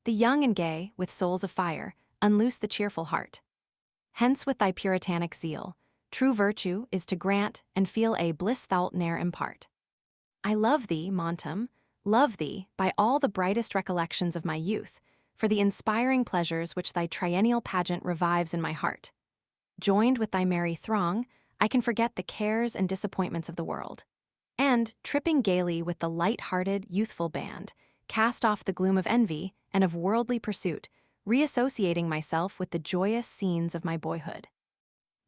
The young and gay, with souls of fire, unloose the cheerful heart. Hence with thy puritanic zeal, true virtue is to grant and feel a bliss thou'lt ne'er impart. I love thee, Montem, love thee by all the brightest recollections of my youth, for the inspiring pleasures which thy triennial pageant revives in my heart. Joined with thy merry throng, I can forget the cares and disappointments of the world, and, tripping gaily with the light-hearted, youthful band, cast off the gloom of envy and of worldly pursuit, reassociating myself with the joyous scenes of my boyhood.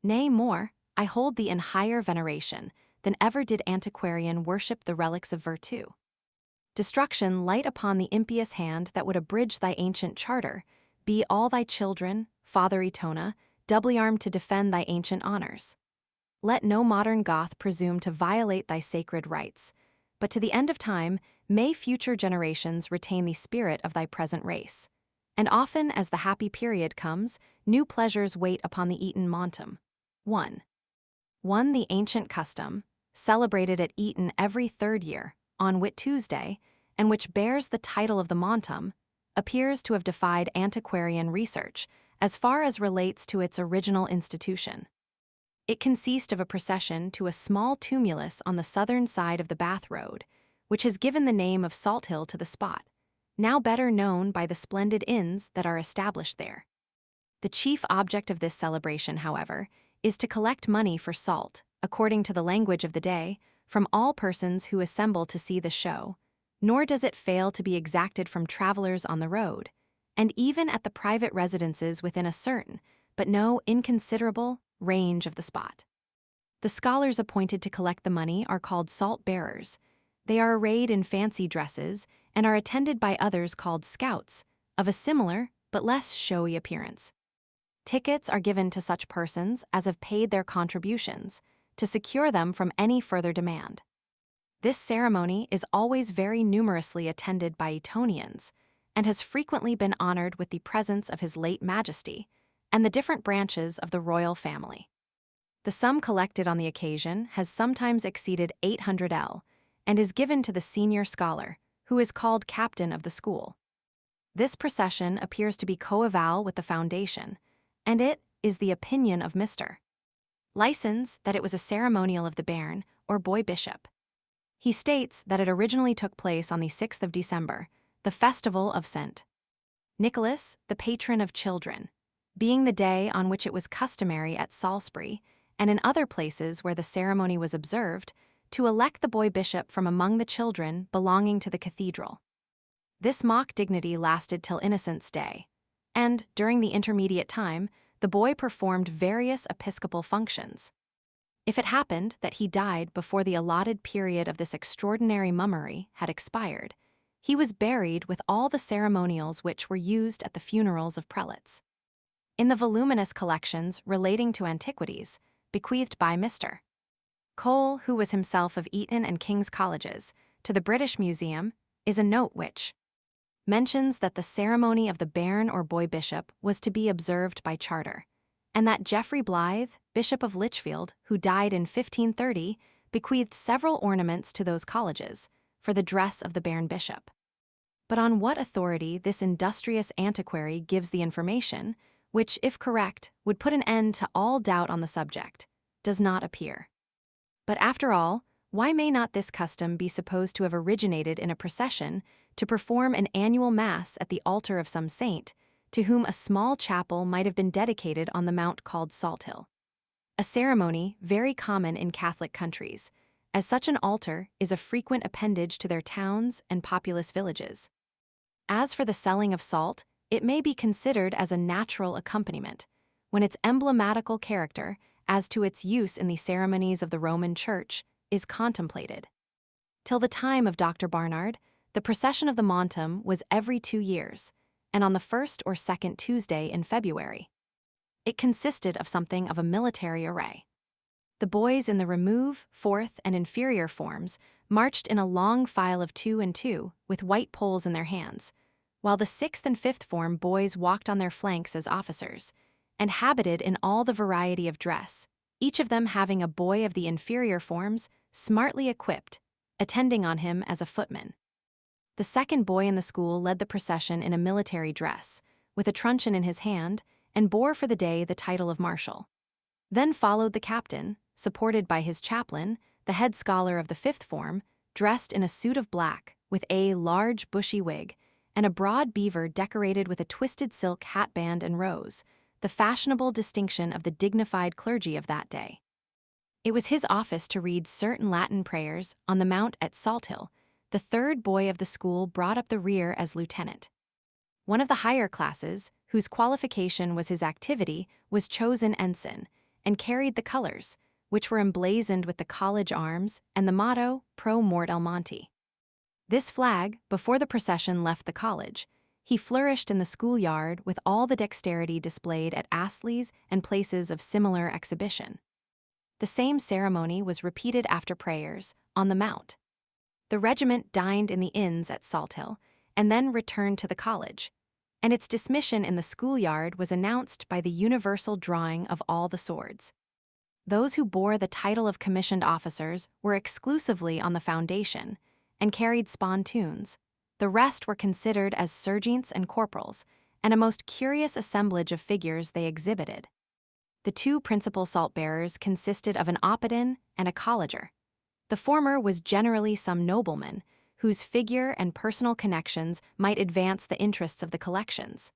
Nay, more, I hold thee in higher veneration than ever did antiquarian worship the relics of virtue. Destruction light upon the impious hand that would abridge thy ancient charter, be all thy children, Father Etona, doubly armed to defend thy ancient honors. Let no modern Goth presume to violate thy sacred rights, but to the end of time may future generations retain the spirit of thy present race. And often as the happy period comes, new pleasures wait upon the Eton Montem. 1. The ancient custom, celebrated at Eton every third year, on Whit Tuesday, and which bears the title of the Montem, appears to have defied antiquarian research as far as relates to its original institution. It consists of a procession to a small tumulus on the southern side of the Bath Road, which has given the name of Salt Hill to the spot, now better known by the splendid inns that are established there. The chief object of this celebration, however, is to collect money for salt, according to the language of the day, from all persons who assemble to see the show, nor does it fail to be exacted from travelers on the road, and even at the private residences within a certain, but no inconsiderable, range of the spot. The scholars appointed to collect the money are called salt-bearers. They are arrayed in fancy dresses and are attended by others called scouts, of a similar but less showy appearance. Tickets are given to such persons as have paid their contributions, to secure them from any further demand. This ceremony is always very numerously attended by Etonians, and has frequently been honored with the presence of His late Majesty and the different branches of the royal family. The sum collected on the occasion has sometimes exceeded 800 L, and is given to the senior scholar, who is called captain of the school. This procession appears to be coeval with the foundation, and it is the opinion of Mr. Lysons that it was a ceremonial of the bairn, or boy bishop. He states that it originally took place on the 6th of December, the festival of St. Nicholas, the patron of children, being the day on which it was customary at Salisbury, and in other places where the ceremony was observed, to elect the boy bishop from among the children belonging to the cathedral. This mock dignity lasted till Innocents' Day, and, during the intermediate time, the boy performed various episcopal functions. If it happened that he died before the allotted period of this extraordinary mummery had expired, he was buried with all the ceremonials which were used at the funerals of prelates. In the voluminous collections relating to antiquities, bequeathed by Mr. Cole, who was himself of Eton and King's Colleges, to the British Museum, is a note which mentions that the ceremony of the bairn or boy bishop was to be observed by charter, and that Geoffrey Blythe, Bishop of Lichfield, who died in 1530, bequeathed several ornaments to those colleges for the dress of the bairn bishop. But on what authority this industrious antiquary gives the information, which, if correct, would put an end to all doubt on the subject, does not appear. But after all, why may not this custom be supposed to have originated in a procession to perform an annual mass at the altar of some saint, to whom a small chapel might have been dedicated on the mount called Salt Hill? A ceremony very common in Catholic countries, as such an altar is a frequent appendage to their towns and populous villages. As for the selling of salt, it may be considered as a natural accompaniment, when its emblematical character, as to its use in the ceremonies of the Roman Church, is contemplated. Till the time of Dr. Barnard, the procession of the Montem was every 2 years, and on the 1st or 2nd Tuesday in February. It consisted of something of a military array. The boys in the remove, fourth, and inferior forms marched in a long file of 2 and 2, with white poles in their hands, while the 6th and 5th form boys walked on their flanks as officers, and habited in all the variety of dress, each of them having a boy of the inferior forms smartly equipped, attending on him as a footman. The second boy in the school led the procession in a military dress, with a truncheon in his hand, and bore for the day the title of marshal. Then followed the captain, supported by his chaplain, the head scholar of the fifth form, dressed in a suit of black, with a large bushy wig, and a broad beaver decorated with a twisted silk hatband and rose, the fashionable distinction of the dignified clergy of that day. It was his office to read certain Latin prayers on the mount at Salt Hill. The third boy of the school brought up the rear as lieutenant. One of the higher classes, whose qualification was his activity, was chosen ensign, and carried the colors, which were emblazoned with the college arms and the motto, Pro Mort El Monte. This flag, before the procession left the college, he flourished in the schoolyard with all the dexterity displayed at Astley's and places of similar exhibition. The same ceremony was repeated after prayers, on the mount. The regiment dined in the inns at Salt Hill, and then returned to the college, and its dismission in the schoolyard was announced by the universal drawing of all the swords. Those who bore the title of commissioned officers were exclusively on the foundation, and carried spontoons. The rest were considered as sergeants and corporals, and a most curious assemblage of figures they exhibited. The two principal salt-bearers consisted of an oppidan and a colleger. The former was generally some nobleman, whose figure and personal connections might advance the interests of the collections.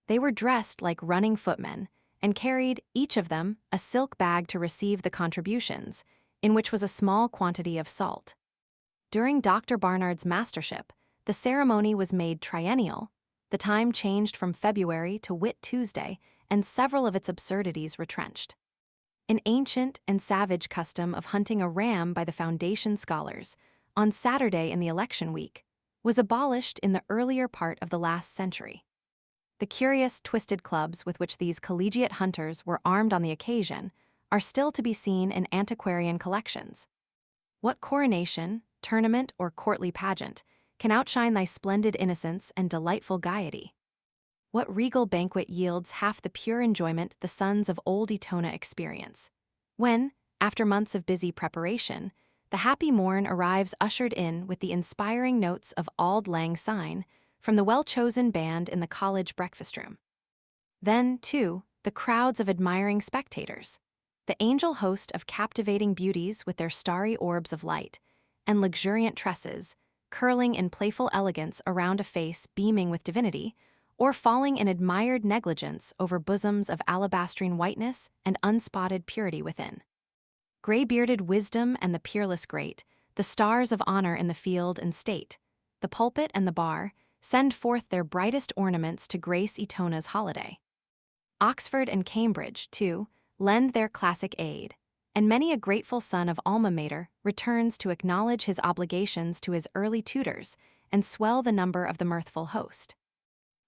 They were dressed like running footmen, and carried, each of them, a silk bag to receive the contributions, in which was a small quantity of salt. During Dr. Barnard's mastership, the ceremony was made triennial, the time changed from February to Whit Tuesday, and several of its absurdities retrenched. An ancient and savage custom of hunting a ram by the foundation scholars, on Saturday in the election week, was abolished in the earlier part of the last century. The curious twisted clubs with which these collegiate hunters were armed on the occasion are still to be seen in antiquarian collections. What coronation, tournament, or courtly pageant can outshine thy splendid innocence and delightful gaiety? What regal banquet yields half the pure enjoyment the sons of old Etona experience, when, after months of busy preparation, the happy morn arrives ushered in with the inspiring notes of Auld Lang Syne from the well-chosen band in the college breakfast-room? Then, too, the crowds of admiring spectators, the angel host of captivating beauties with their starry orbs of light, and luxuriant tresses, curling in playful elegance around a face beaming with divinity, or falling in admired negligence over bosoms of alabastrine whiteness and unspotted purity within. Gray-bearded wisdom and the peerless great, the stars of honor in the field and state, the pulpit and the bar, send forth their brightest ornaments to grace Etona's holiday. Oxford and Cambridge, too, lend their classic aid, and many a grateful son of alma mater returns to acknowledge his obligations to his early tutors and swell the number of the mirthful host.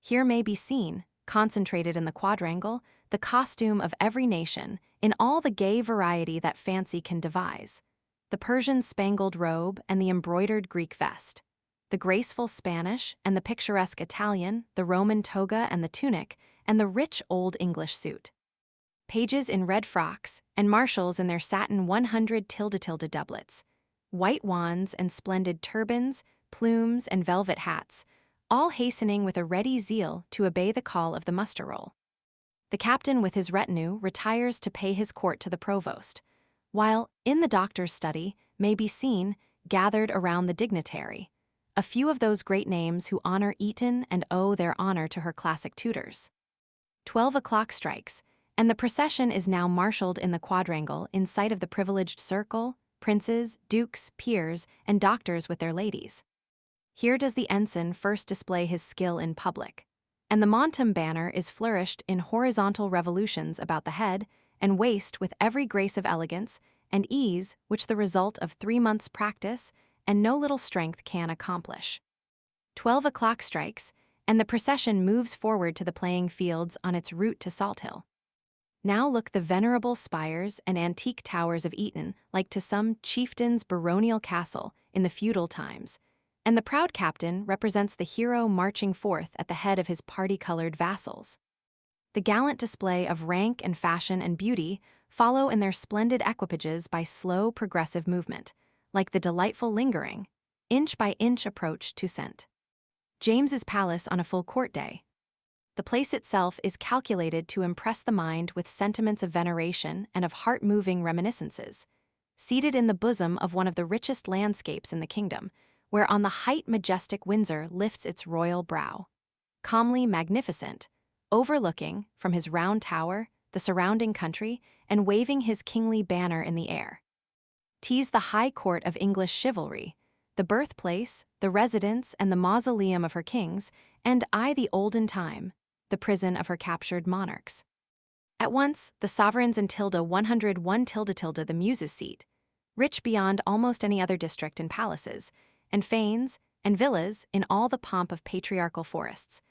Here may be seen, concentrated in the quadrangle, the costume of every nation, in all the gay variety that fancy can devise: the Persian spangled robe and the embroidered Greek vest, the graceful Spanish and the picturesque Italian, the Roman toga and the tunic, and the rich Old English suit. Pages in red frocks, and marshals in their satin 100 doublets, white wands and splendid turbans, plumes and velvet hats, all hastening with a ready zeal to obey the call of the muster roll. The captain with his retinue retires to pay his court to the provost, while, in the doctor's study, may be seen, gathered around the dignitary, a few of those great names who honor Eton and owe their honor to her classic tutors. 12 o'clock strikes, and the procession is now marshaled in the quadrangle in sight of the privileged circle, princes, dukes, peers, and doctors with their ladies. Here does the ensign first display his skill in public, and the Montem banner is flourished in horizontal revolutions about the head and waist with every grace of elegance and ease which the result of 3 months' practice and no little strength can accomplish. 12 o'clock strikes, and the procession moves forward to the playing fields on its route to Salt Hill. Now look the venerable spires and antique towers of Eton like to some chieftain's baronial castle in the feudal times, and the proud captain represents the hero marching forth at the head of his party-colored vassals. The gallant display of rank and fashion and beauty follow in their splendid equipages by slow progressive movement, like the delightful lingering, inch by inch approach to St. James's Palace on a full court day. The place itself is calculated to impress the mind with sentiments of veneration and of heart-moving reminiscences. Seated in the bosom of one of the richest landscapes in the kingdom, where on the height majestic Windsor lifts its royal brow, calmly magnificent, overlooking, from his round tower, the surrounding country, and waving his kingly banner in the air. 'Tis the high court of English chivalry, the birthplace, the residence, and the mausoleum of her kings, and the olden time, the prison of her captured monarchs. At once, the sovereigns and 101 the Muses' seat, rich beyond almost any other district in palaces, and fanes, and villas in all the pomp of patriarchal forests,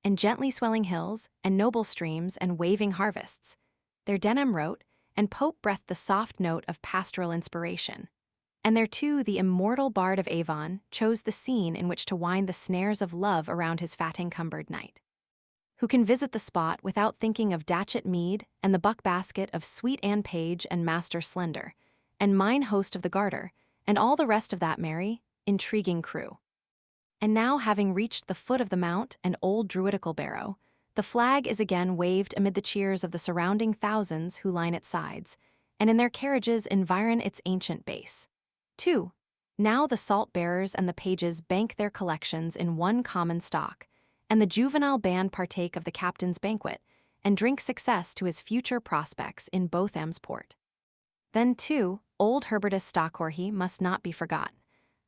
and gently swelling hills, and noble streams, and waving harvests. There Denham wrote, and Pope breathed the soft note of pastoral inspiration. And there too the immortal bard of Avon chose the scene in which to wind the snares of love around his fat-encumbered knight. Who can visit the spot without thinking of Datchet Mead and the buck-basket of sweet Anne Page and Master Slender, and mine host of the Garter, and all the rest of that merry, intriguing crew. And now, having reached the foot of the mount and old druidical barrow, the flag is again waved amid the cheers of the surrounding thousands who line its sides, and in their carriages environ its ancient base. 2. Now the salt-bearers and the pages bank their collections in one common stock, and the juvenile band partake of the captain's banquet, and drink success to his future prospects in Botham's port. Then, too, old Herbertus Stockhorhe must not be forgotten.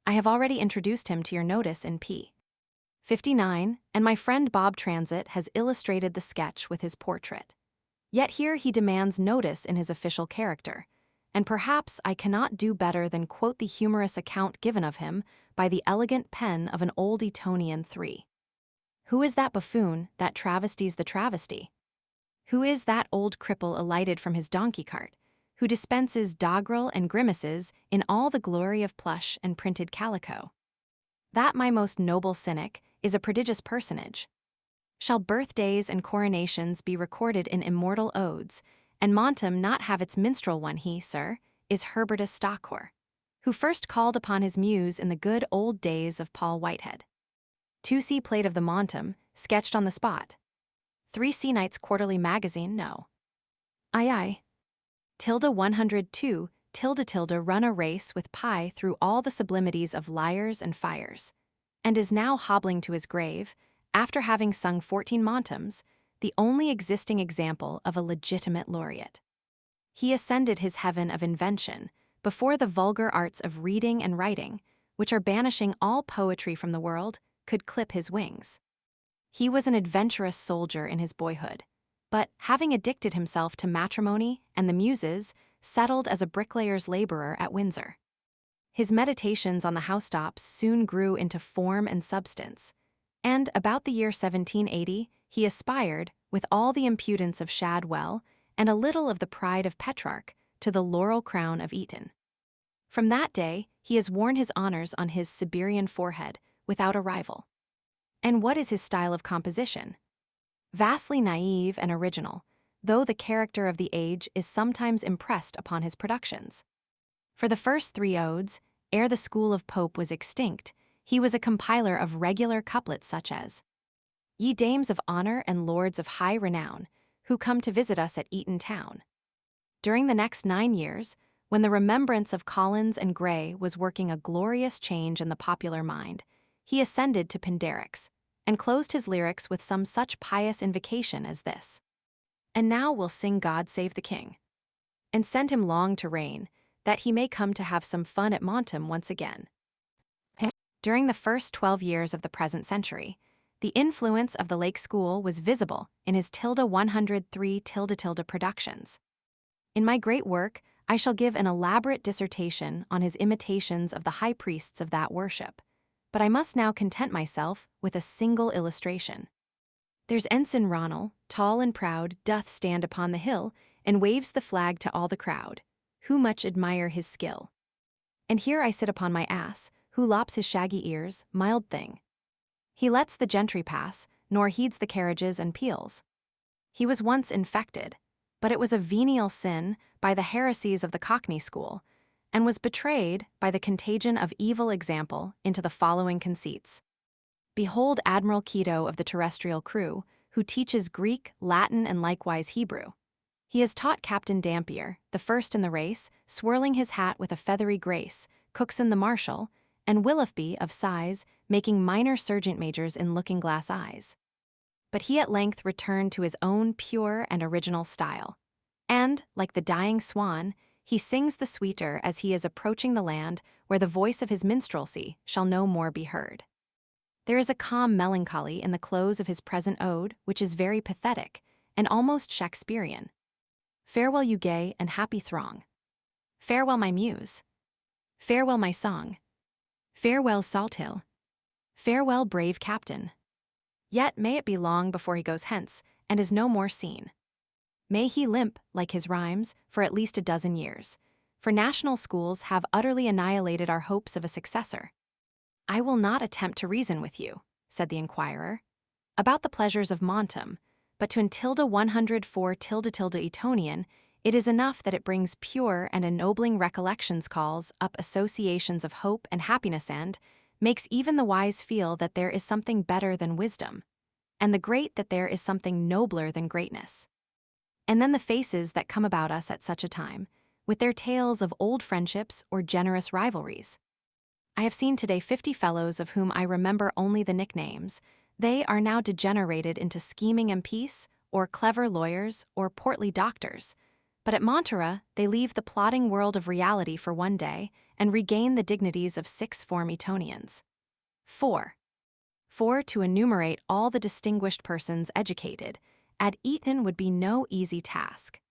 I have already introduced him to your notice in p. 59, and my friend Bob Transit has illustrated the sketch with his portrait. Yet here he demands notice in his official character, and perhaps I cannot do better than quote the humorous account given of him by the elegant pen of an old Etonian 3. Who is that buffoon that travesties the travesty? Who is that old cripple alighted from his donkey cart, who dispenses doggerel and grimaces in all the glory of plush and printed calico? That my most noble cynic is a prodigious personage. Shall birthdays and coronations be recorded in immortal odes, and Montem not have its minstrel one? He, sir, is Herbertus Stockhorhe, who first called upon his muse in the good old days of Paul Whitehead. 2C plate of the Montem, sketched on the spot. 3C Knight's Quarterly Magazine, no. Aye. 102, run a race with Pi through all the sublimities of lyres and fires, and is now hobbling to his grave, after having sung 14 Montems, the only existing example of a legitimate laureate. He ascended his heaven of invention before the vulgar arts of reading and writing, which are banishing all poetry from the world, could clip his wings. He was an adventurous soldier in his boyhood, but having addicted himself to matrimony and the Muses, settled as a bricklayer's laborer at Windsor. His meditations on the housetops soon grew into form and substance, and about the year 1780 he aspired, with all the impudence of Shadwell and a little of the pride of Petrarch, to the laurel crown of Eton. From that day he has worn his honors on his Siberian forehead, without a rival. And what is his style of composition? Vastly naive and original, though the character of the age is sometimes impressed upon his productions. For the first 3 odes, ere the school of Pope was extinct, he was a compiler of regular couplets such as, "Ye dames of honor and lords of high renown, who come to visit us at Eton town." During the next 9 years, when the remembrance of Collins and Gray was working a glorious change in the popular mind, he ascended to Pindarics, and closed his lyrics with some such pious invocation as this: "And now we'll sing God Save the King, and send him long to reign, that he may come to have some fun at Montem once again." During the first 12 years of the present century, the influence of the Lake School was visible in his 103 productions. In my great work, I shall give an elaborate dissertation on his imitations of the high priests of that worship, but I must now content myself with a single illustration. There's Ensign Ronald, tall and proud, doth stand upon the hill, and waves the flag to all the crowd, who much admire his skill. And here I sit upon my ass, who lops his shaggy ears, mild thing. He lets the gentry pass, nor heeds the carriages and peals. He was once infected, but it was a venial sin, by the heresies of the Cockney school, and was betrayed by the contagion of evil example into the following conceits. Behold Admiral Keto of the terrestrial crew, who teaches Greek, Latin, and likewise Hebrew. He has taught Captain Dampier, the first in the race, swirling his hat with a feathery grace, Cookson the marshal, and Willoughby of size, making minor sergeant majors in looking-glass eyes. But he at length returned to his own pure and original style. And, like the dying swan, he sings the sweeter as he is approaching the land where the voice of his minstrelsy shall no more be heard. There is a calm melancholy in the close of his present ode which is very pathetic and almost Shakespearean. Farewell, you gay and happy throng. Farewell, my muse. Farewell, my song. Farewell, Salt Hill. Farewell, brave captain. Yet may it be long before he goes hence and is no more seen. May he limp, like his rhymes, for at least a dozen years, for national schools have utterly annihilated our hopes of a successor. I will not attempt to reason with you, said the inquirer, about the pleasures of Montem, but to tilde 104 tilde Etonian, it is enough that it brings pure and ennobling recollections, calls up associations of hope and happiness, and makes even the wise feel that there is something better than wisdom, and the great that there is something nobler than greatness. And then the faces that come about us at such a time, with their tales of old friendships or generous rivalries. I have seen today 50 fellows of whom I remember only the nicknames. They are now degenerated into scheming MPs, or clever lawyers, or portly doctors. But at Montera, they leave the plodding world of reality for one day and regain the dignities of sixth-form Etonians. 4. To enumerate all the distinguished persons educated at Eton would be no easy task.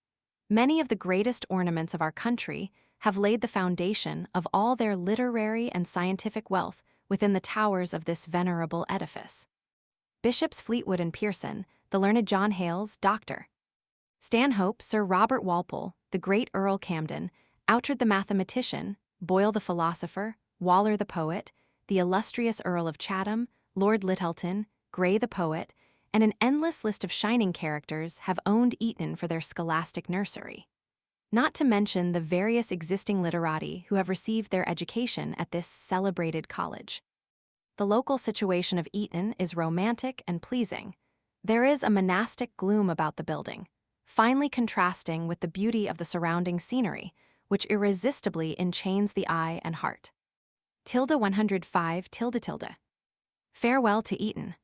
Many of the greatest ornaments of our country have laid the foundation of all their literary and scientific wealth within the towers of this venerable edifice. Bishops Fleetwood and Pearson, the learned John Hales, Dr. Stanhope, Sir Robert Walpole, the great Earl Camden, Outred the mathematician, Boyle the philosopher, Waller the poet, the illustrious Earl of Chatham, Lord Lyttelton, Gray the poet, and an endless list of shining characters have owned Eton for their scholastic nursery. Not to mention the various existing literati who have received their education at this celebrated college. The local situation of Eton is romantic and pleasing. There is a monastic gloom about the building, finely contrasting with the beauty of the surrounding scenery, which irresistibly enchains the eye and heart. Tilde 105 tilde. Farewell to Eton.